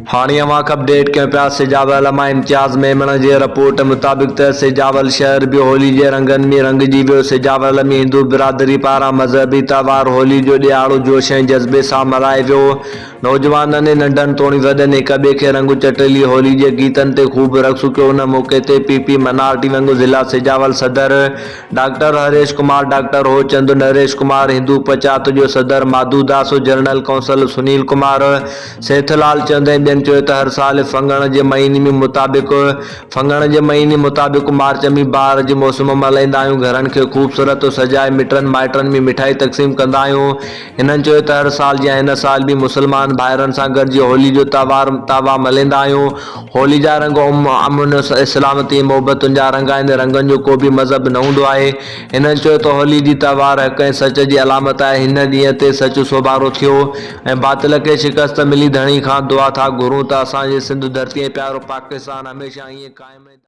हाणिया वाक update कयूं पिया सिजावल मां इम्तियाज़ मेमण जी रिपोर्ट मुताबिक़ त सिजावल शहर भी होली जे रंगनि में रंगजी वियो। सिजावल में हिंदू बिरादरी पारां मज़हबी त्योहार होली जो ॾियारो जोश ऐं जज़्बे सां मल्हायो वियो। नौजवाननि नंढनि तोड़ी वॾनि हिक ॿिए खे रंग चटेली होली जे गीतनि ते ख़ूब रक़्स कयो। उन मौक़े ते पीपी माइनॉरिटी विंग ज़िला सिजावल सदर डॉक्टर हरेश कुमार, डॉक्टर होचंद, नरेश कुमार, हिंदू पंचायत जो सदर माधू दास, जनरल काउंसिल सुनील कुमार, सेठलाल चंद ऐं ॿियनि चयो त हर साल फंगण जे महीने मुताबिक़ मार्च में बहार जे मौसम मल्हाईंदा आहियूं। घरनि खे ख़ूबसूरत सजाए मिटनि माइटनि में मिठाई तक़सीम कंदा आहियूं। हिननि चयो त हर साल जीअं हिन साल भी मुसलमान भाइरनि सां गॾिजी होली जो त्योहार मल्हाईंदा आहियूं। होली जा रंग अमन, इस्लामती, मोहबतुनि जा रंग आहिनि। रंगनि जो को बि मज़हब न हूंदो आहे। हिननि चयो त होली जी त्योहार हक़ ऐं सच जी अलामत आहे। हिन ॾींहं ते सच सोभारो थियो ऐं बातिल खे शिकस्त मिली। धणी खां दुआ था घुरूं त असांजे सिंध धरती ऐं प्यारो पाकिस्तान हमेशह ईअं क़ाइमु